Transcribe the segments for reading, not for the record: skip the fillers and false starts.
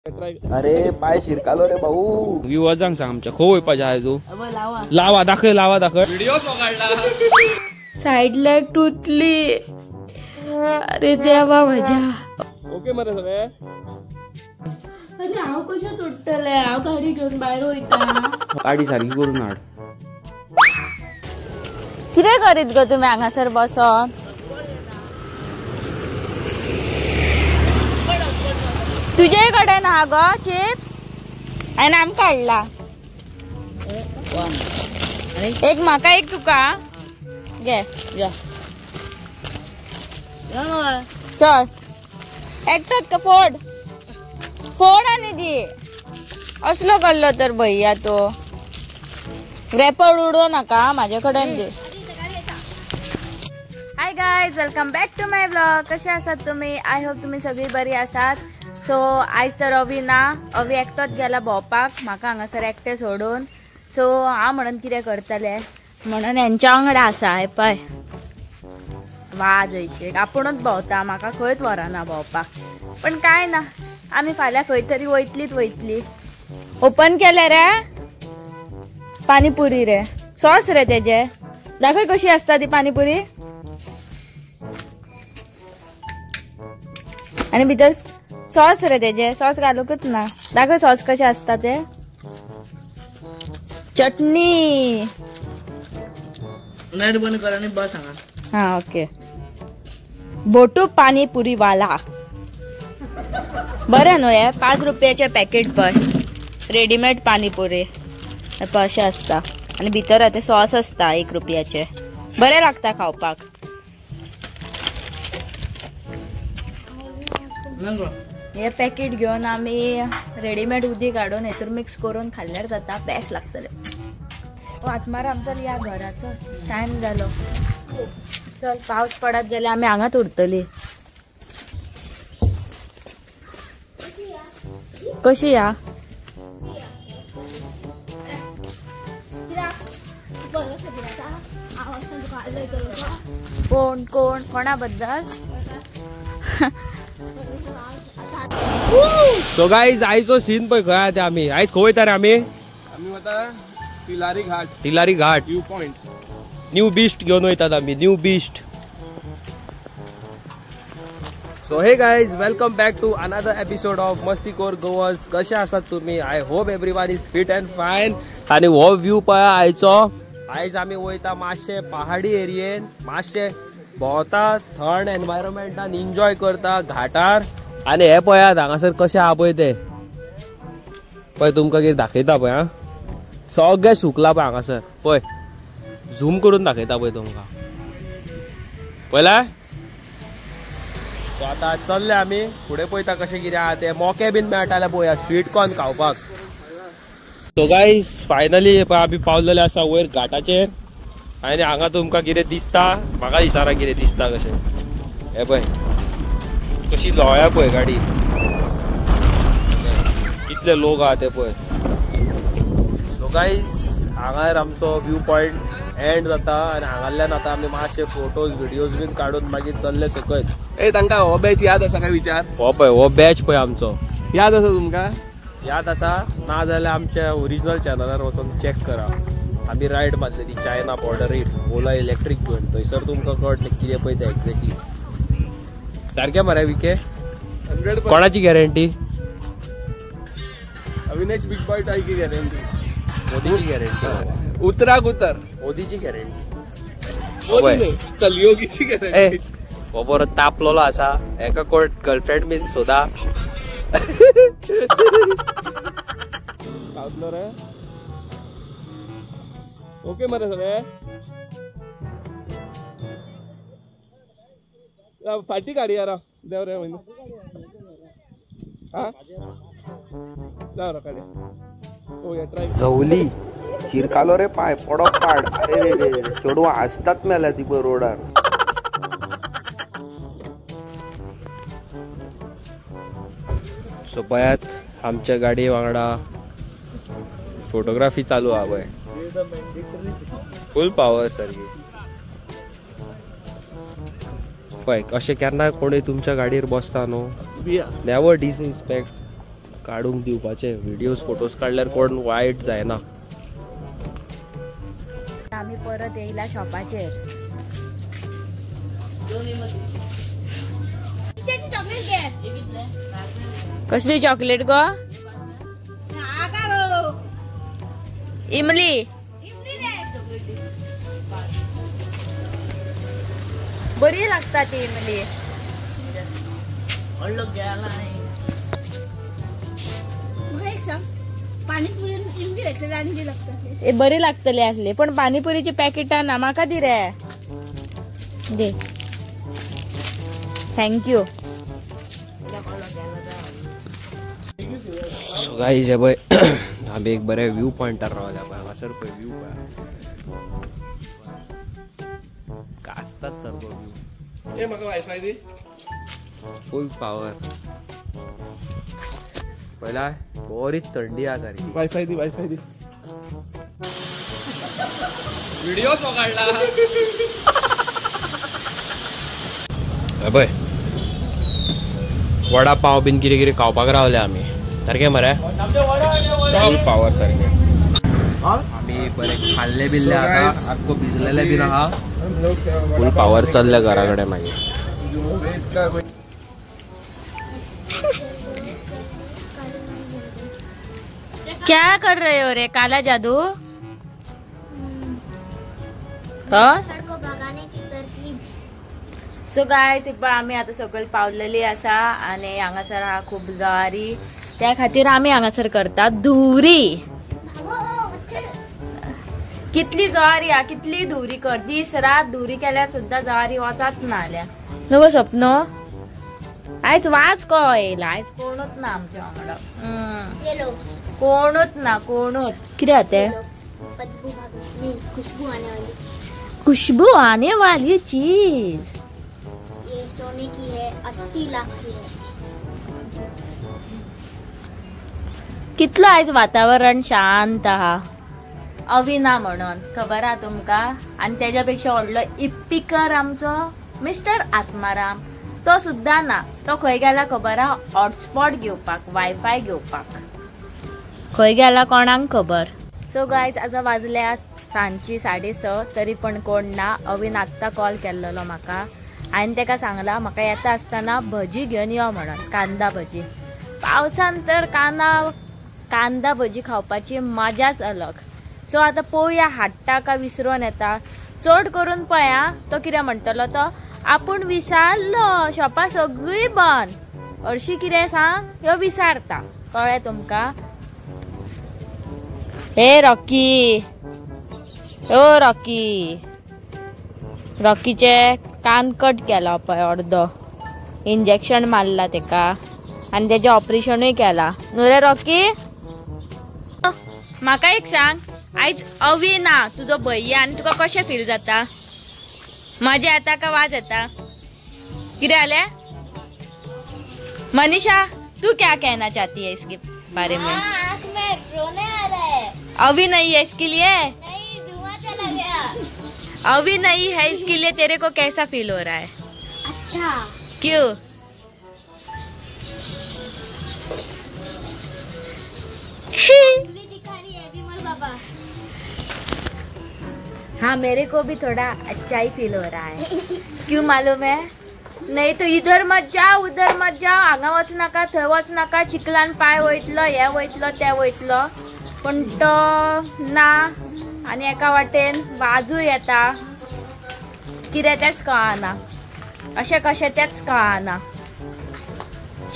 अरे पाय शिरकालो रे भाऊ. विवाजांक सांग आमच्या खो वयपाचे आहे तू. लावा दाखय व्हिडिओ काढला. साईडला एक तुटली. अरे देवा माझ्या. ओके मरे सगळे. अरे हांव कशें तुटतले. हांव गाडी घेऊन भायर वयता. गाडी सारखी करून हाड. कितें करीत गो तुमी हांगासर बसोन. तुझे कडेन हा गो चिप्स. हांवें आमकां हाडला. एक म्हाका एक तुका घे. चल एकटाच का फोड आनी दी. असलो कल्लो तर भैया तो. रॅपर उडो नाका माझ्या कडेन दे. Hi guys, welcome back to my blog. कशे आसात तुम्ही. आय होप तुम्ही सगळी बरी आसात. सो आयज तर अवी ना. अवी एकटोच गेला भोंवपाक म्हाका हांगासर एकटे सोडून. सो हांव म्हणून कितें करतले म्हणून हेंच्या वांगडा आसा. हे पळय वाज हयशे आपुणूच भोंवता. म्हाका खंयच व्हरना भोंवपाक. पण काय ना, आमी फाल्यां खंय तरी वयतली. ओपन केले रे पाणीपुरी रे. सॉस रे तेजे. दाखय कशी असता ती पाणीपुरी. आणि भितर सॉस रे तेजे. सॉस घालूकच ना. दाखय सॉस कशे असता ते. चटणी. हाँ ओके. बोटू पाणीपुरी वाला. बरं न्हू हे 5 रुपयाचे पॅकेट पण. रेडीमेड पाणीपुरी अशें असता. आणि भितर ते सॉस असता 1 रुपयाचे. बरें लागता खावपाक. हे पॅकेट घेऊन आम्ही रेडीमेड उदी काढून हेतून मिक्स करून खाल्ल्यार जाता. बेस्ट लागतले. आत्मार आमचो या घराचो टाइम जालो. चल पावस पडत जाल्यार आमी हांगाच उरतली. कशी या कोण कोणाबद्दल. सो गाईज आयचो सीन पळय खंय आहा ते. आमी आयज खंय वयता रे. आमी वता Tilari Ghat view point. New beast घेऊन वयतात आमी. New beast. So hey guys, welcome back to another episode of मस्तीखोर गोवर्स. कशे आसात तुम्ही. I hope everyone is fit and fine. आणि हो व्यू पळय आयचो. आयज आमी वयता मातशे पहाडी एरियेन. मातशे भोंवता थंड एनवायरमेंटान एन्जॉय करता घाटार. आणि हे पळयात हांगासर कशें आहा पळय ते. पळय तुमकां कितें दाखयता पळय. हा सगळें सुकला पळय हांगासर. पळय झूम करून दाखयता पळय तुमकां. पळयला. सो आतां चल्ले आमी फुडें पळयता कशें कितें आहा ते. मोके बीन मेळटाले पळया स्वीट कॉर्न खावपाक. सो गाईज फायनली आमी पावलेले आसा वयर घाटाचेर. आनी हांगा तुमकां कितें दिसता. म्हाका दिसना कितें दिसता कशें. हे पळय कशी लोळ्या पळय गाडी. कितले लोक आहा ते पळय. सो गाईज हांगार आमचो व्यू पॉइंट एंड जाता. आनी हांगाल्यान आतां आमी मातशे फोटोज व्हिडिओज बीन काडून मागीर चल्ले सकयल. तांकां हो बॅच याद आसा काय विचार. हो पळय हो बॅच पळय आमचो. याद आसा तुमकां. याद आसा ना जाल्यार आमच्या ओरिजिनल चॅनलार वचून चॅक करा. आमी रायड मारलेली चायना बॉर्डर ओला इलेक्ट्रीक घेवन. थंयसर तुमकां कळटलें कितें पळय तें एक्झॅक्टली. सारकें मरे विके. 100% कोणाची गॅरंटी. अविनाश बिग बॉय टाय की गॅरंटी. मोदीची गॅरंटी. उतराक उतर. मोदीची गॅरंटी. कलयोगीची गॅरंटी. हो बरो तापलेलो आसा. एका कोण गर्लफ्रेंड बीन सोदा. पावतलो रे. ओके मरे सगळे. फाटी काढी यार देव रे. हा जाऊ काढे. सवली शिरकालो रे पाय पडोक पाड. अरे रे रे चेडवां हसतात मेल्या ती पळय रोडार. सो पळयात आमच्या गाडये वांगडा फोटोग्राफी चालू आहा पळय. फुल पावर सारकी. पळय अशें केन्ना कोणी तुमच्या गाडयेर बसता न्हू. नेवर डिसरिस्पेक्ट काढूंक दिवपाचे व्हिडिओज फोटोज काढल्यार कोण वायट जायना. आम्ही परत येयला शॉपाचेर. कसली चॉकलेट गो? इमली बरी लागता ती इमली. ए बरी लागतली असली पण पाणीपुरीची पॅकेटा ना माका दी रे. दे थँक्यू. सो गाईज हे पळय आम्ही एक बऱ्या व्यू पॉइंटार रावल्या पळय. हांगासर पळय व्यू पळय कास्ताच सारको व्यू. ए म्हाका वायफाय दी. Full power. पहिला बरीच थंडी आसा सारकी. वायफाय दी वायफाय दी. व्हिडिओ तो काढला. पळय वडा पाव बीन कितें कितें खावपाक रावले आमी सारखे मरे. फुल पावर सारखे. आमी बरे खाल्ले बिल्ले आता आख्खो भिजलेले बीन आहा. फुल पावर चल्ले घरा कडेन मागीर. क्या कर रहे हो रे काला जादू? को भगाने की तरकीब. सो गायज एक बार आम्ही आता सकयल पावलेली आसा आणि हांगासर हा खूप जवारी. त्या खातीर आम्ही हांगासर करतात धुवरी. कितली जवारी हा कितली धुवरी कर. दीस रात धुवरी केल्यार सुद्धा जवारी वचात ना आल्या. नको स्वप्नो आयज वाज को येयला. आयज कोणूच ना आमच्या वांगडा. ये लो कोणूच ना कोणूच. कितें जाते? बदबू भागने खुशबू आने वाली. खुशबू आने वाली चीज. ये सोने की है 80 लाख की है. कितलं आयज वातावरण शांत आहा. अविना म्हणून खबर हा तुमका. आणि त्याच्यापेक्षा व्हडलो इप्पिकर आमचो मिस्टर आत्माराम तो सुद्धा ना. तो खंय गेला खबर हा हॉटस्पॉट घेवपाक वायफाय घेवपाक. खंय गेला कोणाक खबर. सो गायज आता वाजल्या सांजची 6:30 तरी पण कोण ना. अविन आत्ता कॉल केल्लो म्हाका हांवें ताका सांगला म्हाका येता आसतना भजी घेवन यो म्हणून. कांदा भजी. पावसान तर कांदा भजी खावपाची मजाच अलग. सो आता पळोवया हाडटा का विसरून येता. चड करून पळया तो कितें म्हणटलो तो आपूण विसारलो शॉपां सगळीं बंद. हरशी कितें सांग ह्यो विसारता. कळ्ळें तुमका? हे रॉकी ओ रॉकी. रॉकीचे कान कट केला पळय अर्दो. इंजेक्शन मारला तेका आनी तेजें ऑपरेशनूय केला न्हू रे रॉकी. म्हाका एक सांग आयज अवी ना तुजो भैया आनी तुका कशें फील जाता? मजा येता का वाज येता? कितें जालें? मनीषा तू क्या कहना चाहती है इसके बारे में? आँख में रोने आ रहा है. अभी नहीं है इसके लिए. नहीं धुआं चला गया. अभी नहीं है इसके लिए तेरे को कैसा फील हो रहा है? अच्छा. क्यों? उंगली दिखा रही है विमल बाबा. हाँ मेरे को भी थोड़ा अच्छा ही फील हो रहा है. क्यों मालूम है? नहीं तो इधर मत जाओ उधर मत जाओ. हांगा वच नाका थंय वच नाका. चिखलान पाय वयतलो हे वयतलो ते वयतलो. पण तो ना आनी एका वाटेन वाजू येता. कितें तेच कळना. अशें कशें तेच कळना.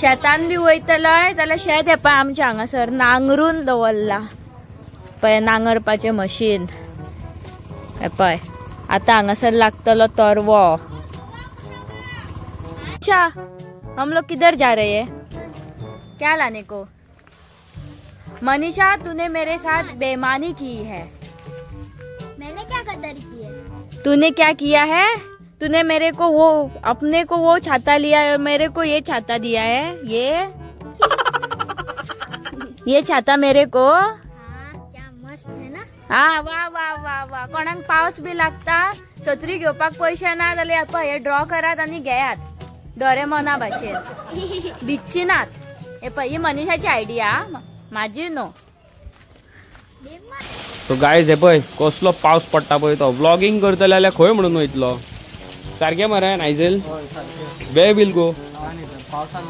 शेतान बी वयतलोय जाल्यार शेत येपा आमच्या हांगासर नांगरून दवरला पळय. नांगरपाचें मशीन हे पळय. आतां हांगासर लागतलो तरवो. अच्छा हम लोग किधर जा रहे हैं? क्या लाने को? मनीषा तूने मेरे साथ बेईमानी की है. मैंने क्या गद्दारी की है? तूने क्या किया है? तूने मेरे को वो अपने को वो छाता लिया है और मेरे को ये छाता दिया है. ये छाता मेरे को. हाँ क्या मस्त है ना. हा वा वा वा वा. कोणाक पावस बी लागता छत्री घेवपाक पयशे ना जाल्यार हे ड्रॉ करात आनी घेयात. डोरेमोना भाशेन भिजची नात. हे पळय ही मनीषाची आयडिया माझी नो. तो गायज हे पळय कसलो पावस पडटा पळय तो व्लॉगिंग करतले जाल्यार खंय म्हणून वयतलो सारकें मरे नायजेल वे विल गो.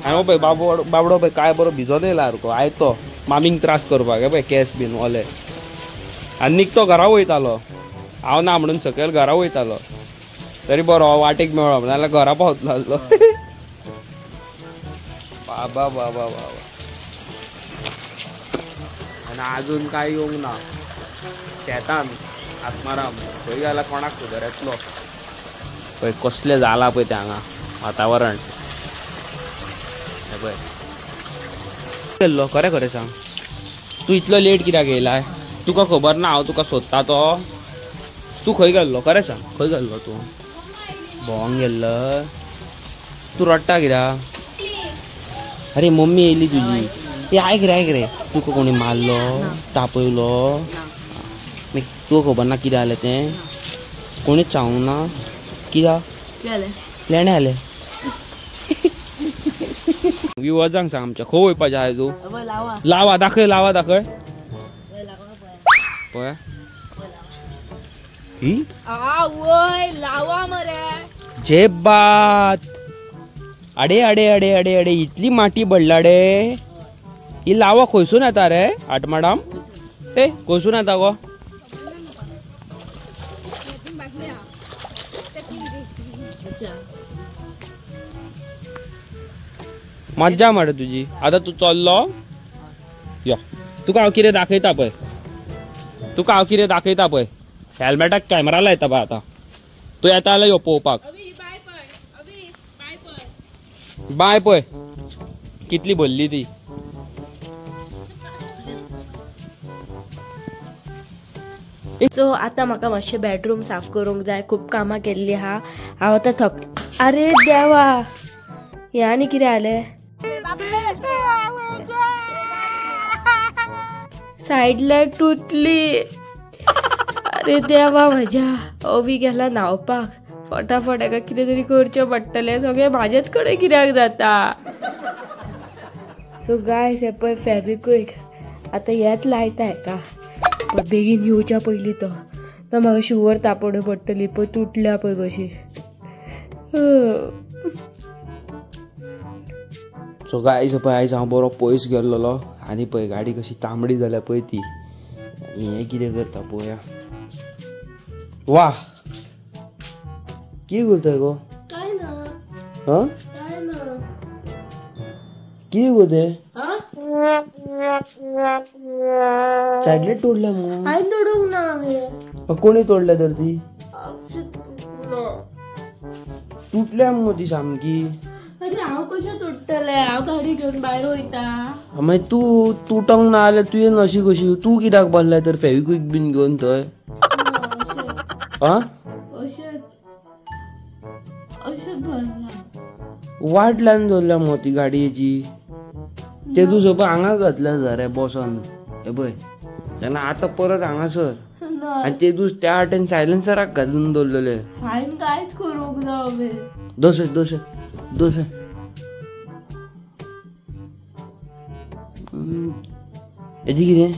हांव पळय बाबडो पळय काय बरो भिजत येयला सारको आयतो मामींक त्रास करपाक हे पळय केस बीन ओले आनी निकतो घरा वयतालो हांव ना म्हणून सकयल घरा वयतालो तरी बरो वाटेक मेळ्ळो नाल्यार घरा पावतलो आसलो. बाबा बाबा बाबा आनी अजून काय येवंक ना शेतान आत्माराम खंय गेल्यार कोणाक खबर येतलो पळय कसलें जाला पळय तें हांगा वातावरण. हे पळय गेल्लो खरें खरें सांग तूं इतलो लेट कित्याक येयला तुका खबर ना हांव तुका सोदता तो तूं खंय गेल्लो खरें सांग खंय गेल्लो तूं भोंवंक गेल्लो तूं रडटा कित्याक. अरे मम्मी येयली तुजी ते आयक रे तुका कोणी मारलो तापयलो तुका खबर ना कितें जालें तें कोणीच सांगूंक ना कित्याक लेणे जालें. विवजांक सांग आमच्या खंय वयपाचें आहाय तूं लावा दाखय पळय ही लावा मरे जे बात अडे अडे अडे अडे अडे इतली माटी बडलाडे ही लावा खंयसून येता रे आटमाडाम ए खंयसून येता गो. मज्जा मार तुझी. आता तू चल्लो यो तुका हांव कितें दाखयता पळय हेल्मेटाक कॅमेरा लायता पळय आतां तूं येता जाल्यार यो पळोवपाक. बाय पळय कितली भरली ती. सो आता म्हाका मातशें बेडरूम साफ करूंक जाय खूब कामां केल्ली आहा हांव आतां थक. अरे देवा हे आनी कितें जालें सायड लायट तुटली. अरे देवा म्हज्या ओवी गेला न्हांवपाक फटाफट हाका कितें तरी करचें पडटलें सगळें म्हाजेच कडेन कित्याक जाता. सो गायस हे पळय फेविक्विक आतां हेच लायता हेका पण बेगीन येवच्या पयलीं तो म्हाका शुवर तापोवणी पडटली पळय तुटल्या पळय कशी. सो गायज पळय आयज हांव बरो पयस गेल्लो आनी पळय गाडी कशी तांबडी जाल्या पळय ती आनी हें कितें करता पळोवया. वा कितें करता गो काय ना काय कितें गो तें सायडलेट तोडल्या मग हांवें तोडूंक ना कोणी तोडल्या तर ती तुटल्या मग ती सामकी. अरे हांव कशें तुटतलें हांव गाडी घेवन भायर वयता. मागीर तूं तुटोंक ना जाल्यार तुवें अशी कशी तूं कित्याक बांदल्या तर फेविक्विक बीन घेवन थंय वाट लावन दवरल्या मग ती गाडयेची ते तूं सोबत हांगा घातल्या जारे बसोन हे पळय तेन्ना आतां परत हांगासर आनी ते तूं त्या वाटेन सायलेन्सराक घालून दवरलेले. हांवें कांयच करूंक ना दोसय हेजी कितें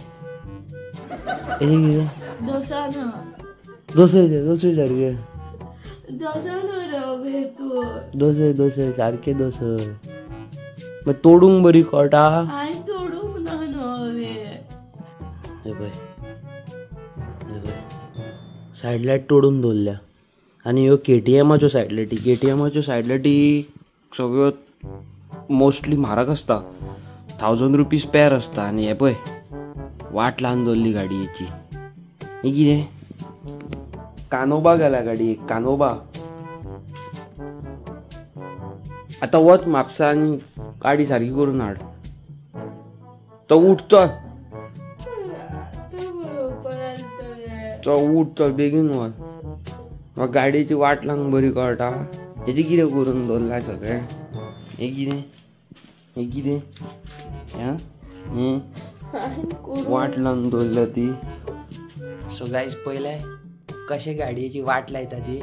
दोसाना दोसय सारके दोसय सारके दोसय मागीर तोडूंक बरी कळटा. हांवें तोडूंक ना हे पळय सायडलायट तोडून दवरल्या आनी ह्यो केटीएमाच्यो सायडलायटी सगळ्यो मोस्टली म्हारग आसता 1000 रुपीज पेर आसता आनी हे पळय वाट लावन दवरली गाडयेची. हे कितें कानोबा गेल्या गाडयेक कानोबा. आतां वच म्हापसा आनी गाडी सारकी करून हाड. तो उठ चल बेगीन वच गाडयेची वाट लावंक बरी कळटा. हेजी कितें करून दवरलां सगळें. हे कितें वाट लावन दवरल्या ती. सो गायज पयलें कशें गाडयेची वाट लायता ती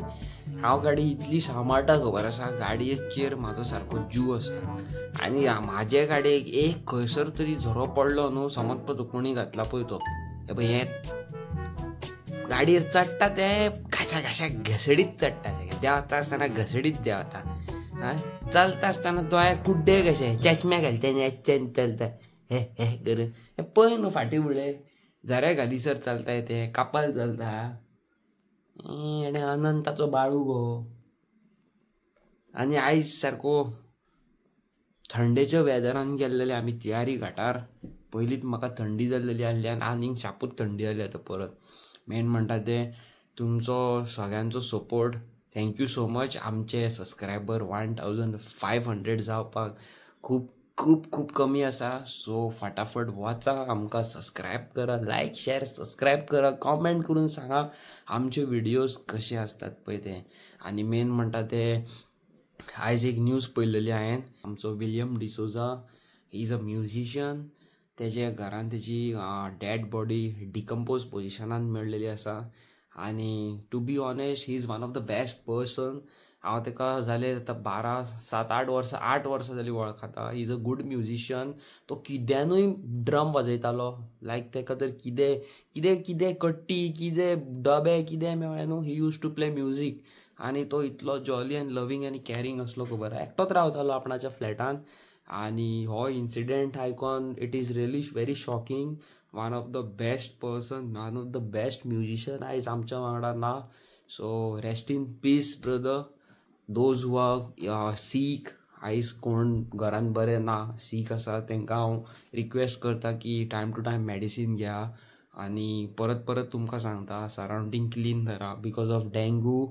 हांव गाडी इतली सांबाळटा खबर आसा, गाडयेचेर म्हाजो सारको जीव आसता. आनी म्हाजे गाडयेक एक खंयसर तरी झरो पडलो न्हू, समज तो कोणी घातला पळय तो, हे पळय हें गाडयेर चडटा ते घाशा घाशा घसडीत चडटा, देंवता आसतना घसडीत देंवता. चलता आसतना दोळ्याक कुड्डे कशे चश्म्या घालता आनी चलता हे हे करून पळय न्हू फाटी फुडें झऱ्या घालीसर चलता ते कापाल चलता. आनी अनंताचो बाळू गो. आनी आयज सारको थंडेच्या वेदरान गेल्लेले आमी तियारी घाटार. पयलींच म्हाका थंडी जाल्लेली आसल्यान आनीक शापूच थंडी जाली आतां परत. मेन म्हणटा ते तुमचो सगळ्यांचो सपोर्ट. Thank you so much. आमचे सबस्क्रायबर 1500 जावपाक खूब खूब खूब कमी आसा. सो फटाफट वचा, आमकां सबस्क्रायब करा, लायक शेअर सबस्क्रायब करा, कॉमेंट करून सांगा आमचे व्हिडिओज कशे असतात पळय ते. आनी मेन म्हणटा ते आयज एक न्यूज पळयलेली हांवें. आमचो William D'Souza he is a musician. तेजे घरान तेजी डेड बॉडी डिकम्पोज पोजिशनान मेळलेली आसा. आनी to be honest he is one of the best person. हांव तेका जाले आतां 8 वर्सां जालीं वळखता. He is a good musician. तो किद्यानूय ड्रम वाजयतालो. लायक तेका तर कितें कितें कितें कट्टी कितें डबे कितें मेळ्ळें न्हू, ही यूज टू प्ले म्युजीक. आनी तो इतलो जॉली आनी लवींग आनी कॅरींग असलो खबर. एकटोच रावतालो आपणाच्या फ्लॅटान. आनी हो इन्सिडेंट आयकून it is really very shocking. One of the best person, one of the best musician आयज आमच्या वांगडा ना. So rest in peace brother. Those who are sick, आयज कोण घरान बरें ना, सीक आसा, तांकां हांव रिक्वेस्ट करता की टायम टू टायम मेडिसीन घ्या. आनी परत परत तुमकां सांगता सरावंडींग क्लीन धरा बिकॉज ऑफ डेंगू.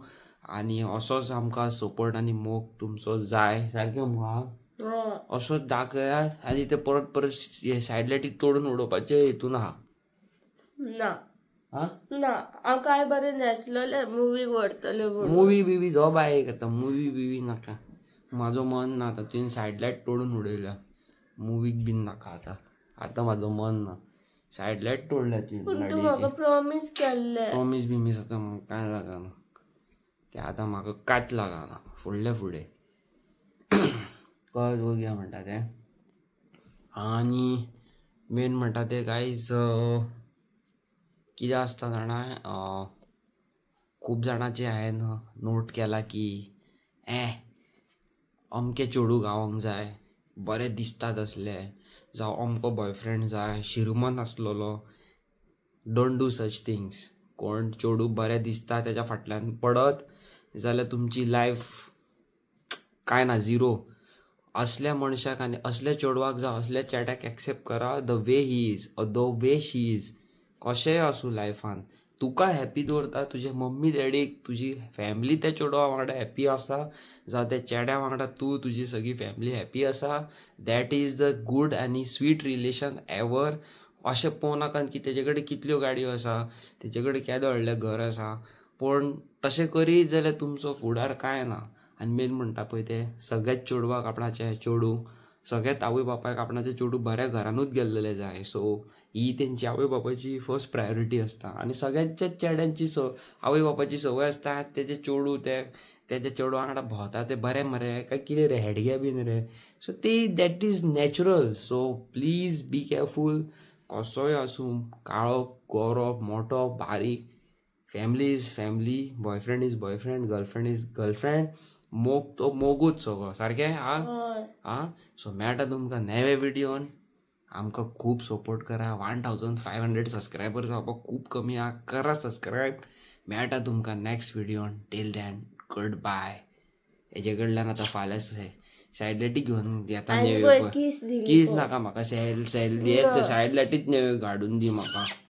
आनी असोच आमकां सपोर्ट आनी मोग तुमचो जाय. सारकें मुहा असोच दाखयात. आनी ते परत परत सायड लायटी तोडून उडोवपाचे हितून आहा ना ना. हांव काय बरें नॅचरल मुवीक व्हरतले. मुवी बिवी जो बायक आतां मुवी बिवी नाका. म्हाजो मन ना आतां. तुवें सायड लायट तोडून उडयल्या. मुवीक बीन नाका आतां. आतां म्हाजो मन ना. सायड लायट तोडल्या तूं म्हाका प्रॉमिस केल्लें. प्रॉमिस बिमीस आतां म्हाका कांय लागना. ते आतां म्हाका कांयच लागना. फुडें कळत वगया म्हणटा ते. आनी मेन म्हणटा ते गायज कितें आसता जाणा, खूब जाणांचे हांवें नोट केला की अमके चेडूं गावोंक जाय, बरें दिसता तसले, जावं अमको बॉयफ्रेंड जाय, श्रीमंत आसलोलो. Don't do such things. कोण चेडूं बरें दिसता तेच्या फाटल्यान पडत जाल्यार तुमची लायफ कांय ना, झिरो. असल्या मनशाक आनी असल्या चेडवाक जावं असल्या चेड्याक एक्सेप्ट करा the way he is, the way she is. कशेंय आसूं लायफान तुका हॅप्पी दवरता. तुजे मम्मी डॅडीक, तुजी फॅमिली त्या चेडवा वांगडा हॅप्पी आसा, जावं त्या चेड्या वांगडा तूं तुजी सगळी फॅमिली हॅप्पी आसा. दॅट इज द गूड आनी स्वीट रिलेशन एवर. अशें पळोवं नाकात की तेजे कडेन कितल्यो गाडयो आसा, तेजे कडेन केदो व्हडलें घर आसा, पूण तशें करीत जाल्यार तुमचो फुडार कांय ना. आनी मेन म्हणटा पळय ते सगळ्याच चेडवाक आपणाचें चेडूं, सगळ्यात आवय बापायक आपणाचें चेडूं बऱ्या घरानूच गेल्लेलें जाय. सो ही तेंची आवय बापायची फर्स्ट प्रायोरिटी आसता. आनी सगळ्यांच्या चेड्यांची आवय बापायची संवय आसता तेजे चेडूं तेज्या चेडवा वांगडा भोंवता ते बरें मरे काय कितें रे हेडगे बीन रे. सो ती that is natural. So please be careful. कसोय आसूं, काळो गोरो मोठो बारीक, family is family, boyfriend is boyfriend, girlfriend is girlfriend. मोग तो मोगूच सगळो. सारकें आं. सो मेळटा तुमकां नेवे व्हिडिओन. आमकां खूब सपोर्ट करा. 1500 सबस्क्रायबर जावपाक खूब कमी आहा. करा सबस्क्रायब. मेळटा तुमकां नेक्स्ट व्हिडिओन. Till then goodbye. हेजे कडल्यान आतां फाल्यां सायड लायटी घेवन येता नेव्यो. कीस नाका म्हाका. सायड लायटीच नेव्यो काडून दी म्हाका.